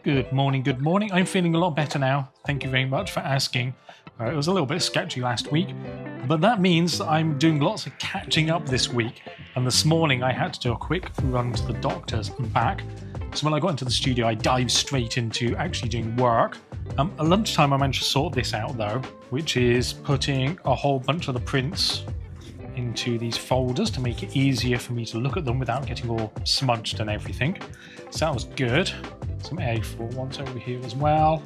Good morning. I'm feeling a lot better now. Thank you very much for asking. It was a little bit sketchy last week, but that means I'm doing lots of catching up this week. And this morning I had to do a quick run to the doctor's and back. So when I got into the studio, I dived straight into actually doing work. At lunchtime I managed to sort this out though, which is putting a whole bunch of the prints into these folders to make it easier for me to look at them without getting all smudged and everything. So that was good. Some A4 ones over here as well.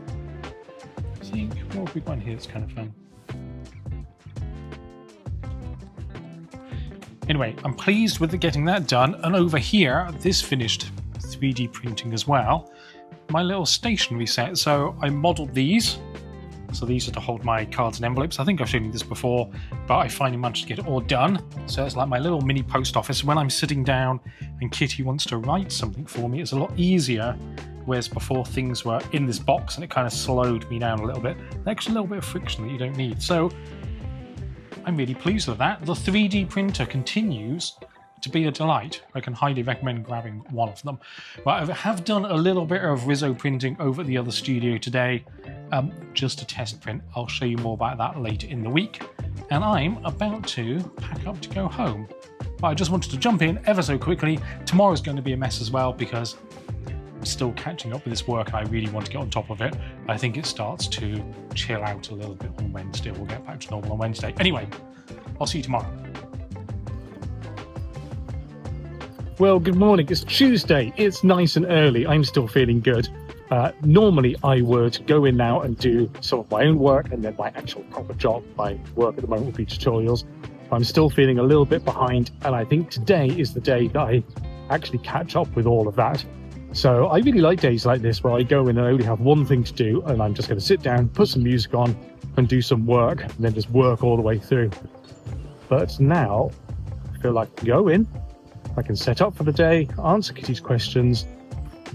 I think, what have we got in here that's kind of fun? Anyway, I'm pleased with getting that done. And over here, this finished 3D printing as well. My little stationery set. So I modelled these. So these are to hold my cards and envelopes. I think I've shown you this before, but I finally managed to get it all done. So it's like my little mini post office. When I'm sitting down and Kitty wants to write something for me, it's a lot easier. Whereas before things were in this box and it kind of slowed me down a little bit. Extra little bit of friction that you don't need. So I'm really pleased with that. The 3D printer continues to be a delight. I can highly recommend grabbing one of them. But I have done a little bit of Riso printing over at the other studio today, just a test print. I'll show you more about that later in the week. And I'm about to pack up to go home. But I just wanted to jump in ever so quickly. Tomorrow's going to be a mess as well because I'm still catching up with this work and I really want to get on top of it. I think it starts to chill out a little bit on Wednesday. We'll get back to normal on Wednesday. Anyway, I'll see you tomorrow. Well, good morning. It's Tuesday. It's nice and early. I'm still feeling good. Normally, I would go in now and do some of my own work and then my actual proper job. My work at the moment would be tutorials. I'm still feeling a little bit behind, and I think today is the day that I actually catch up with all of that. So I really like days like this where I go in and I only have one thing to do, and I'm just going to sit down, put some music on, and do some work, and then just work all the way through. But now, I feel like I can go in, I can set up for the day, answer Kitty's questions,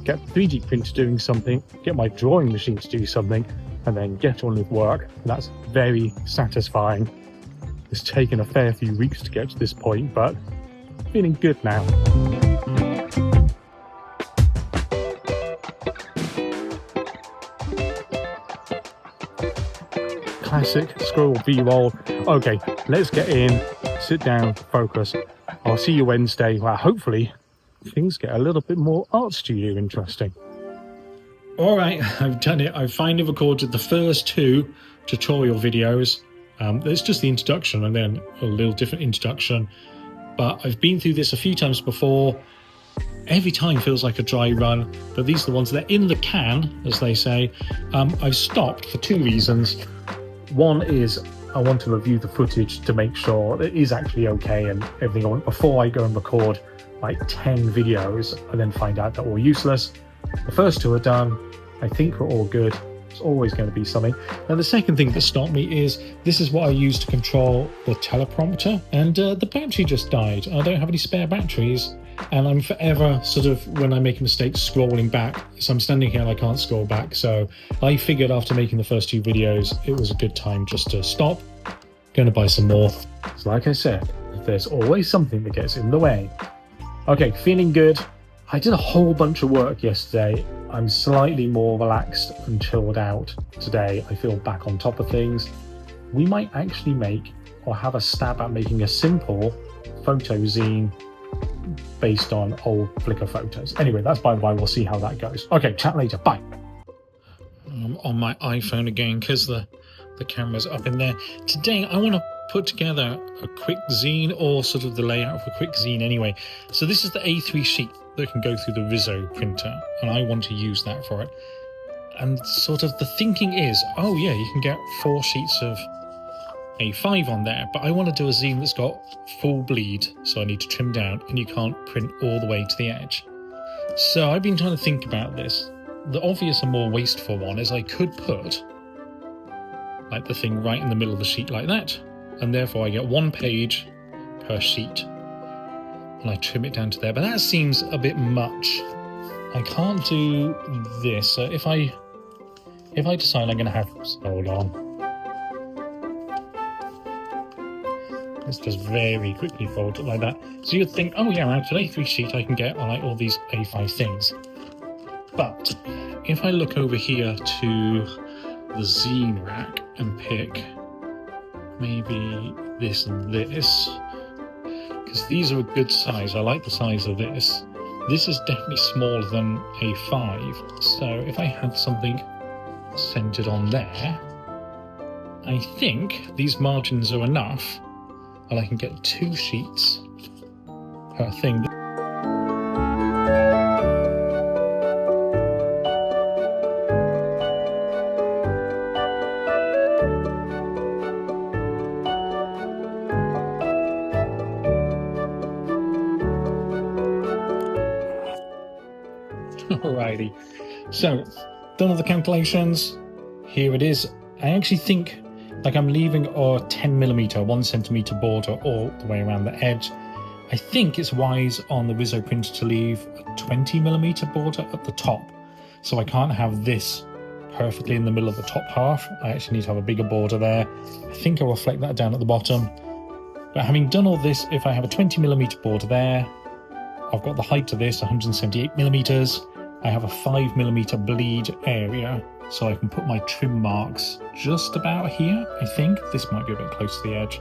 get the 3D printer doing something, get my drawing machine to do something, and then get on with work. And that's very satisfying. It's taken a fair few weeks to get to this point, but feeling good now. Classic Squirrel B-roll. Okay, let's get in, sit down, focus. I'll see you Wednesday, where hopefully things get a little bit more art studio interesting. All right, I've done it. I've finally recorded the first 2 tutorial videos. It's just the introduction and then a little different introduction. But I've been through this a few times before. Every time feels like a dry run, but these are the ones that are in the can, as they say. I've stopped for 2 reasons. One is I want to review the footage to make sure it is actually okay and everything before I go and record like 10 videos and then find out they're all useless. The first 2 are done. I think we're all good. It's always going to be something. Now the second thing that stopped me is this is what I use to control the teleprompter, and the battery just died. I don't have any spare batteries, and I'm forever sort of, when I make a mistake, scrolling back. So I'm standing here and I can't scroll back. So I figured after making the first 2 videos, it was a good time just to stop. Going to buy some more. So like I said, there's always something that gets in the way. Okay, feeling good. I did a whole bunch of work yesterday. I'm slightly more relaxed and chilled out today. I feel back on top of things. We might actually make or have a stab at making a simple photo zine based on old Flickr photos. Anyway, that's by the way. We'll see how that goes. Okay, chat later. Bye. I'm on my iPhone again because the camera's up in there. Today, I want to put together a quick zine, or sort of the layout of a quick zine anyway. So this is the A3 sheet that can go through the Riso printer, and I want to use that for it. And sort of the thinking is, oh yeah, you can get 4 sheets of A5 on there, but I want to do a zine that's got full bleed, so I need to trim down, and you can't print all the way to the edge. So I've been trying to think about this. The obvious and more wasteful one is I could put like the thing right in the middle of the sheet like that, and therefore I get 1 page per sheet, and I trim it down to there. But that seems a bit much. I can't do this. So if I decide I'm going to have, hold on. Let's just very quickly fold it like that. So you'd think, oh yeah, out of an A3 sheet I can get like all these A5 things. But if I look over here to the zine rack and pick maybe this and this, because these are a good size. I like the size of this. This is definitely smaller than A5. So if I had something centered on there, I think these margins are enough, and I can get 2 sheets per thing. Alrighty, so done all the calculations. Here it is. I actually think like I'm leaving a 10mm 1 centimeter border all the way around the edge. I think it's wise on the Riso printer to leave a 20mm border at the top, so I can't have this perfectly in the middle of the top half. I actually need to have a bigger border there. I think I will reflect that down at the bottom. But having done all this, if I have a 20mm border there, I've got the height of this 178mm. I have a 5mm bleed area, so I can put my trim marks just about here. I think this might be a bit close to the edge.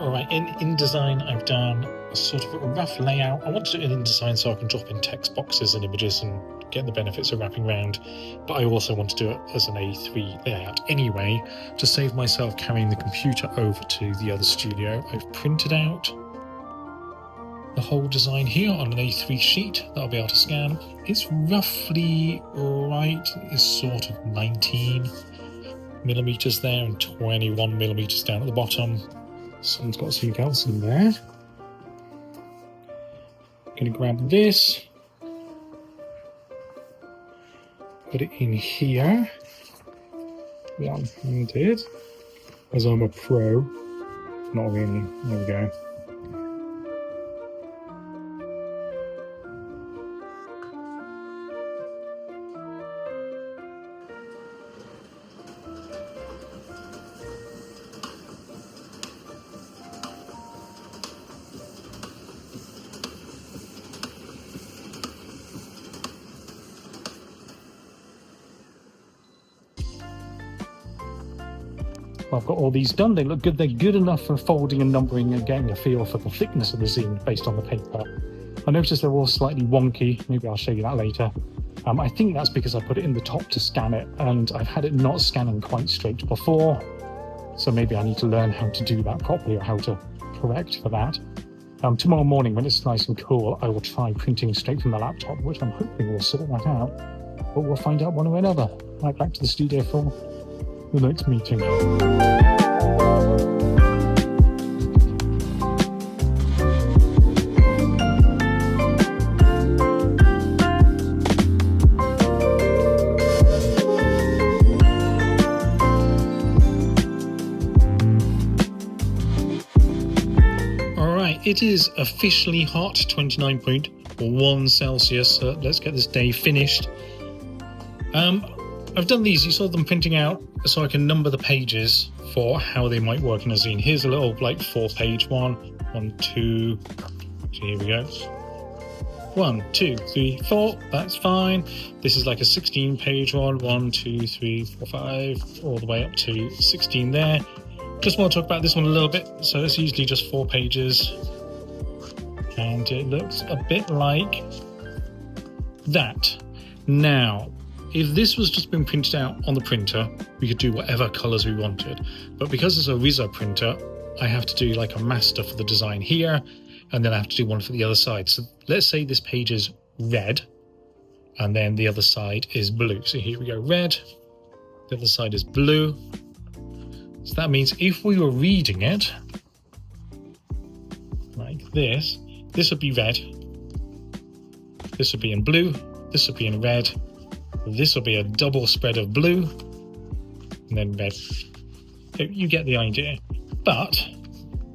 All right, in InDesign, I've done a sort of a rough layout. I want to do it in InDesign so I can drop in text boxes and images and get the benefits of wrapping around. But I also want to do it as an A3 layout anyway, to save myself carrying the computer over to the other studio. I've printed out the whole design here on an A3 sheet that I'll be able to scan. It's roughly right. It's sort of 19mm there and 21mm down at the bottom. Someone's got something else in there. I'm going to grab this, put it in here. Yeah, I did. As I'm a pro. Not really. There we go. I've got all these done. They look good. They're good enough for folding and numbering and getting a feel for the thickness of the zine based on the paper. I noticed they're all slightly wonky. Maybe I'll show you that later. I think that's because I put it in the top to scan it, and I've had it not scanning quite straight before. So maybe I need to learn how to do that properly, or how to correct for that. Tomorrow morning, when it's nice and cool, I will try printing straight from the laptop, which I'm hoping will sort that out. But we'll find out one way or another. Right back to the studio for the next meeting. It is officially hot, 29.1 Celsius. So let's get this day finished. I've done these. You saw them printing out so I can number the pages for how they might work in a zine. Here's a little like 4-page one. 1, 2. So here we go. 1, 2, 3, 4. That's fine. This is like a 16-page one. 1, 2, 3, 4, 5. All the way up to 16 there. Just want to talk about this one a little bit. So it's usually just 4 pages. And it looks a bit like that. Now, if this was just been printed out on the printer, we could do whatever colors we wanted. But because it's a Riso printer, I have to do like a master for the design here, and then I have to do one for the other side. So let's say this page is red, and then the other side is blue. So here we go, red, the other side is blue. So that means if we were reading it like this, this would be red, this would be in blue, this would be in red, this will be a double spread of blue, and then red. You get the idea. But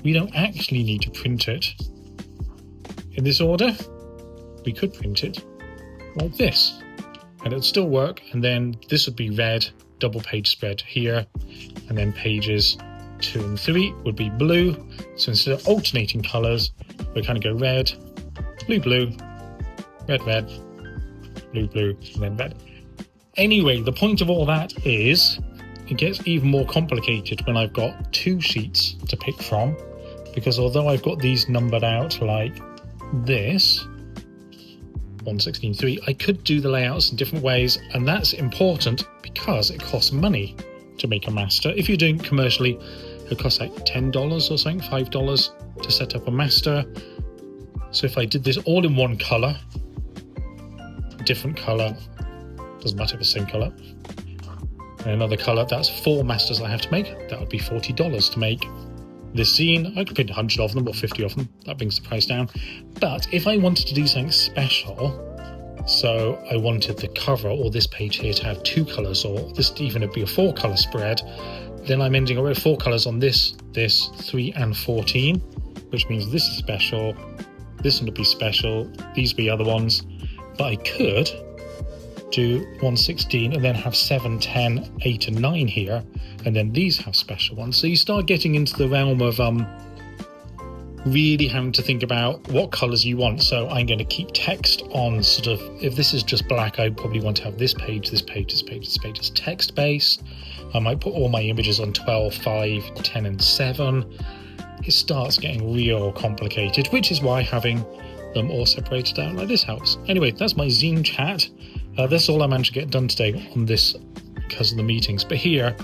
we don't actually need to print it in this order. We could print it like this, and it would still work, and then this would be red, double page spread here, and then pages 2 and 3 would be blue. So instead of alternating colors, we kind of go red, blue, blue, red, red, blue, blue, and then red. Anyway, the point of all that is it gets even more complicated when I've got two sheets to pick from, because although I've got these numbered out like this, 116.3, I could do the layouts in different ways, and that's important because it costs money to make a master. If you're doing it commercially, it costs like $10 or something, $5 to set up a master. So if I did this all in one color, different color, doesn't matter if it's the same color, and another color, that's 4 masters I have to make. That would be $40 to make this zine. I could print 100 of them or 50 of them. That brings the price down. But if I wanted to do something special, so I wanted the cover or this page here to have 2 colors, or this even would be a 4 color spread, then I'm ending up with 4 colors on this, 3 and 14, which means this is special, this one would be special, these would be other ones. But I could do 116 and then have 7, 10, 8 and 9 here, and then these have special ones. So you start getting into the realm of really having to think about what colors you want. So I'm going to keep text on sort of, if this is just black, I probably want to have this page, this page, this page, this page as text based. I might put all my images on 12, 5, 10 and 7. It starts getting real complicated, which is why having them all separated out like this helps. Anyway, that's my zine chat. That's all I managed to get done today on this because of the meetings. But here,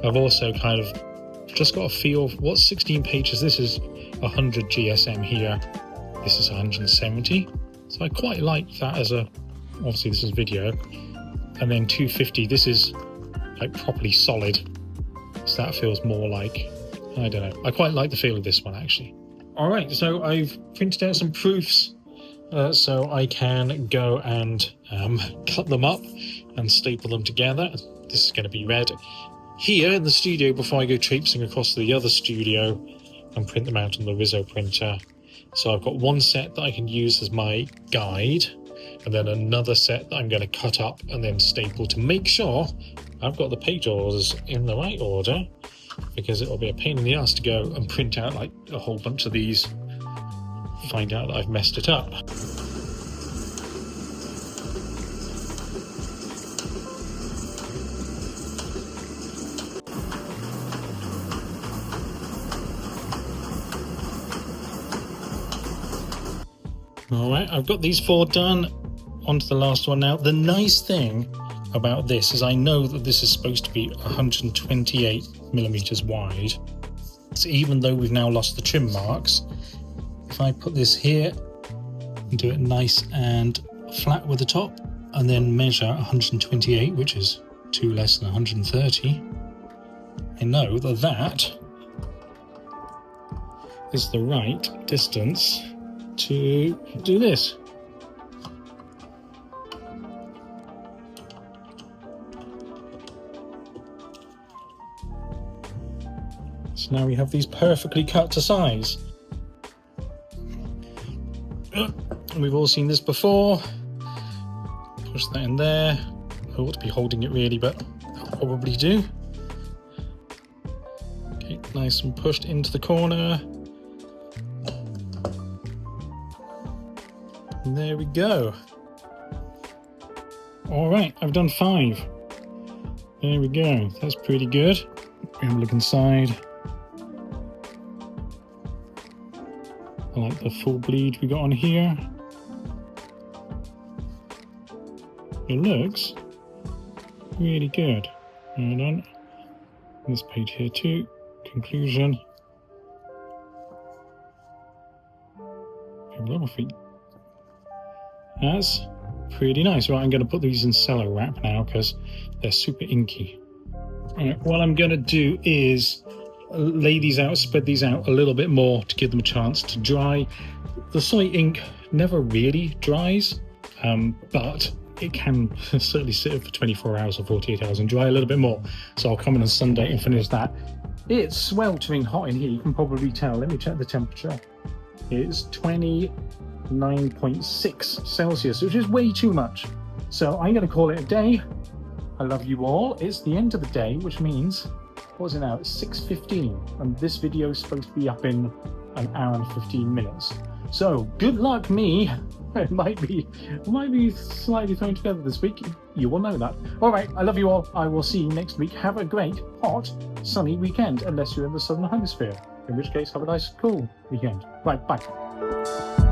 I've also kind of just got a feel of what's 16 pages. This is 100 GSM here. This is 170. So I quite like that as a, obviously this is video. And then 250, this is like properly solid. So that feels more like, I don't know. I quite like the feel of this one actually. All right, so I've printed out some proofs so I can go and cut them up and staple them together. This is going to be read here in the studio before I go traipsing across to the other studio and print them out on the Riso printer. So I've got one set that I can use as my guide, and then another set that I'm going to cut up and then staple to make sure I've got the page orders in the right order, because it'll be a pain in the ass to go and print out like a whole bunch of these, find out that I've messed it up. Alright, I've got these 4 done. On to the last one now. The nice thing about this is I know that this is supposed to be 128 millimeters wide. So even though we've now lost the trim marks, if I put this here and do it nice and flat with the top, and then measure 128, which is 2 less than 130, I know that that is the right distance to do this. So now we have these perfectly cut to size. We've all seen this before. Push that in there. I ought to be holding it really, but I'll probably do. Okay, nice and pushed into the corner. And there we go. All right, I've done 5. There we go. That's pretty good. Have a look inside. I like the full bleed we got on here. It looks really good. Hold on. This page here too. Conclusion. Bibliography. That's pretty nice. Right, I'm going to put these in cello wrap now because they're super inky. Right, what I'm going to do is lay these out, spread these out a little bit more to give them a chance to dry. The soy ink never really dries, but it can certainly sit for 24 hours or 48 hours and dry a little bit more. So I'll come in on Sunday and finish that. It's sweltering hot in here, you can probably tell. Let me check the temperature. It's 29.6 Celsius, which is way too much. So I'm going to call it a day. I love you all. It's the end of the day, which means, what is it now? It's 6:15, and this video is supposed to be up in an hour and 15 minutes. So good luck, me. It might be slightly thrown together this week. You will know that. All right, I love you all. I will see you next week. Have a great, hot, sunny weekend, unless you're in the southern hemisphere. In which case, have a nice, cool weekend. Right, bye.